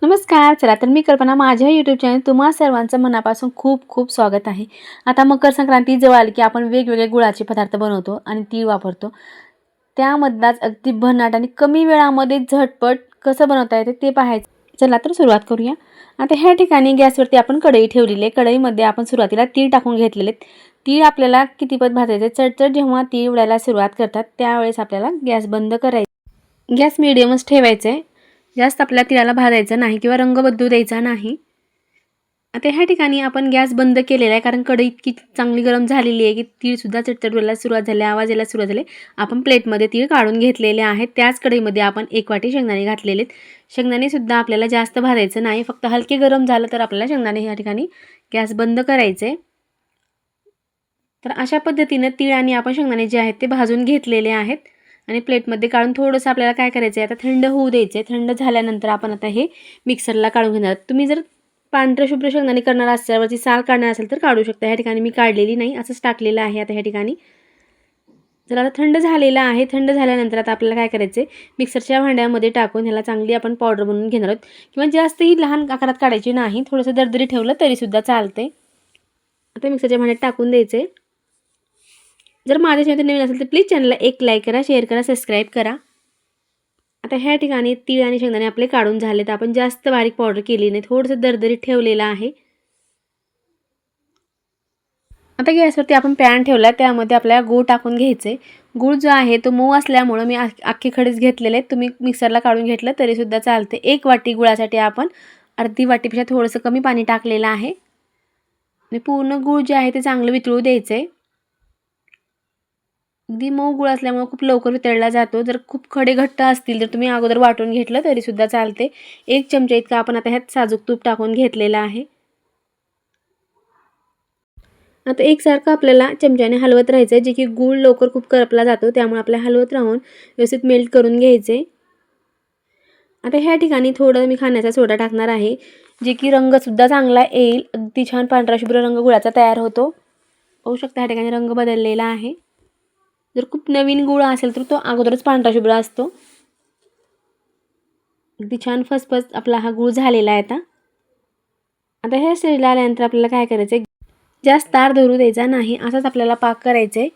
नमस्कार. चला तर मी कल्पना, माझ्या यूट्यूब चॅनल तुम्हा सर्वांचं मनापासून खूप खूप स्वागत आहे. आता मकर संक्रांती जवळ आली की आपण वेगवेगळे गुळाचे पदार्थ बनवतो आणि तीळ वापरतो. त्यामधलाच अगदी भन्नाट आणि कमी वेळामध्ये झटपट कसं बनवता येते ते पाहायचं. चला तर सुरुवात करूया. आता ह्या ठिकाणी गॅसवरती आपण कढई ठेवलेली आहे. कढईमध्ये आपण सुरुवातीला तीळ टाकून घेतलेले आहेत. तीळ आपल्याला कितीपत भाजायचे, चटचट जेव्हा तीळ उडायला सुरुवात करतात त्यावेळेस आपल्याला गॅस बंद करायचा. गॅस मिडियमच ठेवायचा आहे. जास्त आपल्याला तिळाला भाजायचं नाही किंवा रंग बदलू द्यायचा नाही. आता ह्या ठिकाणी आपण गॅस बंद केलेला आहे, कारण कढई इतकी चांगली गरम झालेली आहे की तीळसुद्धा चटचट व्हायला सुरुवात झाली, आवाज यायला सुरुवात झाली. आपण प्लेटमध्ये तीळ काढून घेतलेले आहेत. त्याच कढईमध्ये आपण 1 वाटी शेंगदाणे घातलेले आहेत. शेंगदाणेसुद्धा आपल्याला जास्त भाजायचं नाही, फक्त हलके गरम झालं तर आपल्याला शेंगदाणे ह्या ठिकाणी गॅस बंद करायचे. तर अशा पद्धतीने तीळ आणि आपण शेंगदाणे जे आहेत ते भाजून घेतलेले आहेत आणि प्लेटमध्ये काढून थोडंसं आपल्याला काय करायचं आहे, आता थंड होऊ द्यायचं आहे. थंड झाल्यानंतर आपण आता हे मिक्सरला काढून घेणार. तुम्ही जर पांढरे शुभ्र शेंगदाणे करणार असाल, वरची साल काढणार असेल तर काढू शकता. ह्या ठिकाणी मी काढलेली नाही, असंच टाकलेलं आहे. आता ह्या ठिकाणी जर आता थंड झालेला आहे. थंड झाल्यानंतर आता आपल्याला काय करायचं आहे, मिक्सरच्या भांड्यामध्ये टाकून ह्याला चांगली आपण पावडर बनवून घेणार आहोत. किंवा जास्तही लहान आकारात काढायची नाही, थोडंसं दरदरी ठेवलं तरीसुद्धा चालते. आता मिक्सरच्या भांड्यात टाकून द्यायचे. जर माझ्या चॅनल नवीन असेल तर प्लीज चॅनलला एक लाईक करा, शेअर करा, सबस्क्राईब करा. आता ह्या ठिकाणी तीळ आणि शेंगदाणे आपले काढून झालेत. आपण जास्त बारीक पावडर केली नाही, थोडंसं दरदरीत ठेवलेलं आहे. आता गॅसवरती आपण पॅन ठेवला, त्यामध्ये आपल्याला गूळ टाकून घ्यायचे. गूळ जो आहे तो मऊ असल्यामुळे मी अख्खे खडीच घेतलेले आहेत. तुम्ही मिक्सरला काढून घेतलं तरीसुद्धा चालते. 1 वाटी गुळासाठी आपण अर्धी वाटीपेक्षा थोडंसं कमी पाणी टाकलेलं आहे आणि पूर्ण गूळ जे आहे ते चांगलं वितळू द्यायचं आहे. अगदी मऊ गूळ असल्यामुळे खूप लवकर वितळला जातो. जर खूप खडे घट्ट असतील तर तुम्ही अगोदर वाटून घेतलं तरीसुद्धा चालते. 1 चमचा इतका आपण आता ह्यात साजूक तूप टाकून घेतलेलं आहे. आता एकसारखं आपल्याला चमच्याने हलवत राहायचं आहे, जे की गूळ लवकर खूप करपला जातो, त्यामुळे आपल्याला हलवत राहून व्यवस्थित मेल्ट करून घ्यायचे. आता ह्या ठिकाणी थोडं मी खाण्याचा सोडा टाकणार आहे, जे की रंगसुद्धा चांगला येईल. अगदी छान पांढरा शुभ्र रंग गुळाचा तयार होतो. पाहू शकता ह्या ठिकाणी रंग बदललेला आहे. जर खूप नवीन गूळ असेल तर तो अगोदरच पांढरा शुभ्र असतो. अगदी छान फसफस आपला हा गूळ झालेला आहे. आता ह्या स्टेजला आल्यानंतर आपल्याला काय करायचं आहे, जास्त तार धरू द्यायचा नाही, असाच आपल्याला पाक करायचा आहे.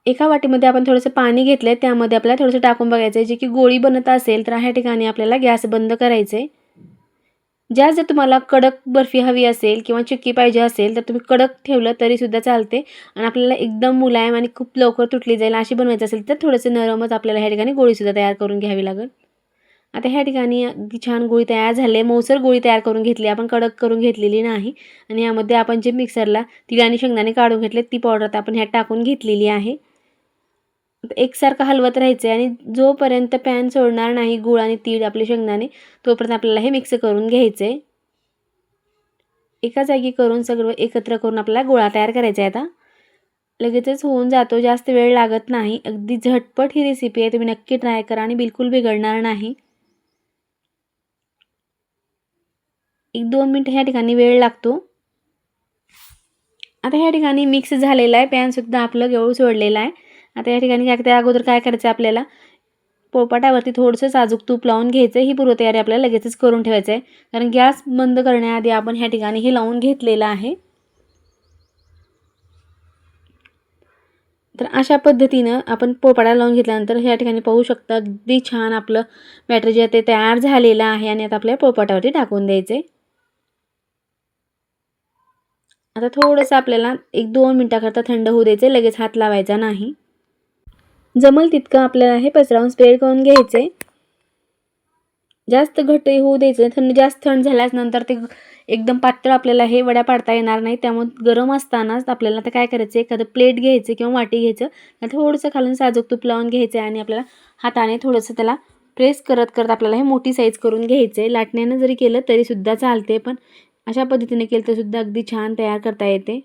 एका वाटीमध्ये आपण थोडंसं पाणी घेतलं आहे, त्यामध्ये आपल्याला थोडंसं टाकून बघायचं आहे. जे की गोळी बनत असेल तर ह्या ठिकाणी आपल्याला गॅस बंद करायचं आहे. जर तुम्हाला कडक बर्फी हवी असेल किंवा चिक्की पाहिजे असेल तर तुम्ही कडक ठेवलं तरीसुद्धा चालते. आणि आपल्याला एकदम मुलायम आणि खूप लवकर तुटली जाईल अशी बनवायची असेल तर थोडंसं नरमच आपल्याला ह्या ठिकाणी गोळीसुद्धा तयार करून घ्यावी लागेल. आता ह्या ठिकाणी अगदी छान गोळी तयार झाली, मऊसर गोळी तयार करून घेतली, आपण कडक करून घेतलेली नाही. आणि यामध्ये आपण जे मिक्सरला तीळ आणि शेंगदाणे काढून घेतले ती पावडर आता आपण ह्यात टाकून घेतलेली आहे. एकसारखं हलवत राहायचं आहे आणि जोपर्यंत पॅन सोडणार नाही गूळ आणि तीळ आपले शेंगदाणे, तोपर्यंत आपल्याला हे मिक्स करून घ्यायचं आहे. एका जागी करून सगळं एकत्र करून आपल्याला गोळा तयार करायचा आहे. आता लगेचच होऊन जातो, जास्त वेळ लागत नाही. अगदी झटपट ही रेसिपी आहे, तुम्ही नक्की ट्राय करा आणि बिलकुल बिघडणार नाही. 1-2 मिनिट ह्या ठिकाणी वेळ लागतो. आता ह्या ठिकाणी मिक्स झालेला आहे, पॅनसुद्धा आपलं गऊळ सोडलेला आहे. आता या ठिकाणी त्या अगोदर काय करायचं आहे, आपल्याला पोळपाटावरती थोडंसं साजूक तूप लावून घ्यायचं. ही पूर्वतयारी आपल्याला लगेचच करून ठेवायचं आहे, कारण गॅस बंद करण्याआधी आपण ह्या ठिकाणी हे लावून घेतलेलं आहे. तर अशा पद्धतीनं आपण पोळपाटाला लावून घेतल्यानंतर ह्या ठिकाणी पाहू शकता अगदी छान आपलं बॅटर जे आहे ते तयार झालेलं आहे. आणि आता आपल्या पोळपाटावरती टाकून द्यायचे. आता थोडंसं आपल्याला 1-2 मिनिटाकरता थंड होऊ द्यायचं, लगेच हात लावायचा नाही. जमल तितकं आपल्याला हे पसरवून स्प्रेड करून घ्यायचे. जास्त घट्टही होऊ द्यायचं, जास्त थंड झाल्यास नंतर ते एकदम पातळ आपल्याला हे वड्या पाडता येणार नाही. त्यामुळे गरम असतानाच आपल्याला आता काय करायचं, एखादं प्लेट घ्यायचं किंवा वाटी घ्यायचं, थोडंसं खालून साजूक तूप लावून घ्यायचं आणि आपल्याला हाताने थोडंसं त्याला प्रेस करत करत आपल्याला हे मोठी साईज करून घ्यायचं आहे. लाटण्यानं जरी केलं तरीसुद्धा चालते, पण अशा पद्धतीने केलं तरीसुद्धा अगदी छान तयार करता येते.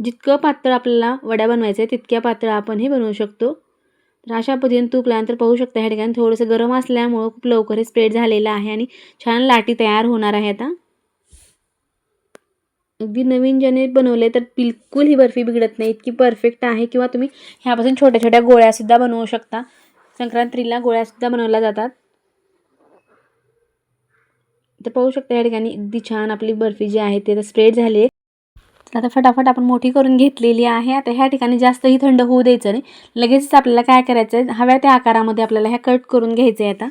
जितकं पातळ आपल्याला वड्या बनवायचं आहे तितक्या पातळ आपण हे बनवू शकतो. तर अशा पद्धतीने तूप लावल्यानंतर पाहू शकता ह्या ठिकाणी थोडंसं गरम असल्यामुळं खूप लवकर हे स्प्रेड झालेलं आहे आणि छान लाटी तयार होणार आहे. आता अगदी नवीन ज्याने बनवले तर बिलकुल ही बर्फी बिघडत नाही, इतकी परफेक्ट आहे. किंवा तुम्ही ह्यापासून छोट्या छोट्या गोळ्यासुद्धा बनवू शकता. संक्रांतीला गोळ्यासुद्धा बनवल्या जातात. तर पाहू शकता या ठिकाणी अगदी छान आपली बर्फी जी आहे ते स्प्रेड झाली आहे. तर आता फटाफट आपण मोठी करून घेतलेली आहे. आता ह्या ठिकाणी जास्तही थंड होऊ द्यायचं नाही. लगेचच आपल्याला काय करायचं आहे, हव्या त्या आकारामध्ये आपल्याला ह्या कट करून घ्यायचं आहे. आता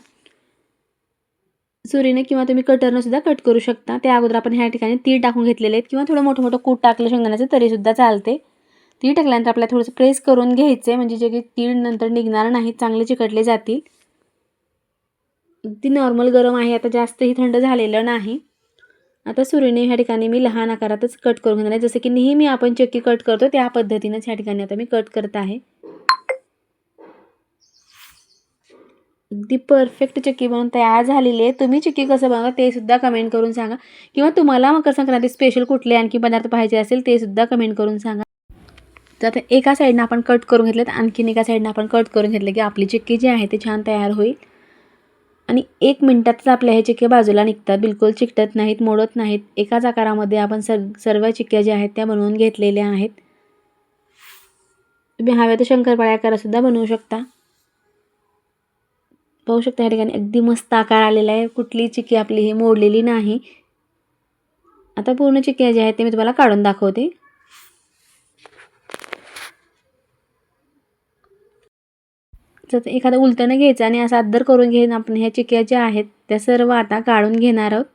सुरीने किंवा तुम्ही कटरनं सुद्धा कट करू शकता. त्या अगोदर आपण ह्या ठिकाणी तीळ टाकून घेतलेले आहेत किंवा थोडं मोठं मोठं कूट टाकलं शेंगदाण्याचं तरीसुद्धा चालते. तीळ टाकल्यानंतर आपल्याला थोडंसं प्रेस करून घ्यायचं आहे, म्हणजे जे काही तीळ नंतर निघणार नाहीत, चांगले चिकटले जातील. अगदी नॉर्मल गरम आहे, आता जास्तही थंड झालेलं नाही. आता सुरीने ह्या ठिकाणी मी लहान आकारातच कट करून घेणार आहे. जसं की नेहमी आपण चक्की कट करतो त्या पद्धतीनेच ह्या ठिकाणी आता मी कट करत आहे. अगदी परफेक्ट चक्की बनवून तयार झालेली आहे. तुम्ही चक्की कसं बनवता ते सुद्धा कमेंट करून सांगा किंवा तुम्हाला मकर संक्रांती स्पेशल कुठले आणखी पदार्थ पाहिजे असेल ते सुद्धा कमेंट करून सांगा. तर आता एका साईडनं आपण कट करून घेतलेत, आणखीन एका साईडनं आपण कट करून घेतलं की आपली चिक्की जी आहे ती छान तयार होईल. आणि 1 मिनिटातच आपल्या ह्या चिक्क्या बाजूला निघतात, बिलकुल चिकटत नाहीत, मोडत नाहीत. एकाच आकारामध्ये आपण सर्व चिक्क्या ज्या आहेत त्या बनवून घेतलेल्या आहेत. तुम्ही हव्या तर शंकरपाळ्या आकारासुद्धा बनवू शकता. पाहू शकता या ठिकाणी अगदी मस्त आकार आलेला आहे. कुठली चिक्की आपली ही मोडलेली नाही. आता पूर्ण चिक्क्या ज्या आहेत ते मी तुम्हाला काढून दाखवते. तर एखादं उलटणं घ्यायचं आणि असं अद्दर करून घेऊन आपण ह्या चिक्क्या ज्या आहेत त्या सर्व आता काढून घेणार आहोत.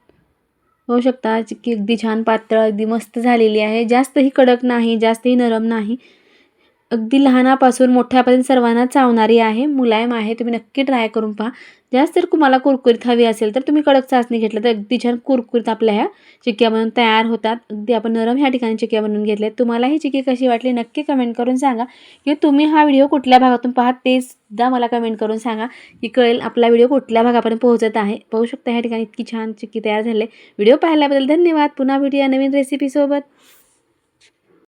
पाहू शकता चिक्की अगदी छान पातळ, अगदी मस्त झालेली आहे. जास्तही कडक नाही, जास्तही नरम नाही. अगदी लहानापासून मोठ्यापर्यंत सर्वांना चावणारी आहे, मुलायम आहे. तुम्ही नक्की ट्राय करून पहा. जास्त जर तुम्हाला कुरकुरीत हवी असेल तर तुम्ही कडक चाचणी घेतलं तर अगदी छान कुरकुरीत आपल्या ह्या चिक्क्या बनवून तयार होतात. अगदी आपण नरम ह्या ठिकाणी चिक्क्या बनवून घेतल्या. तुम्हाला ही चिक्की कशी वाटली नक्की कमेंट करून सांगा किंवा तुम्ही हा व्हिडिओ कुठल्या भागातून पाहात ते सुद्धा मला कमेंट करून सांगा की कळेल आपला व्हिडिओ कुठल्या भागापर्यंत पोहोचत आहे. पाहू शकता ह्या ठिकाणी इतकी छान चिक्की तयार झाली. व्हिडिओ पाहिल्याबद्दल धन्यवाद. पुन्हा भेटूया नवीन रेसिपीसोबत.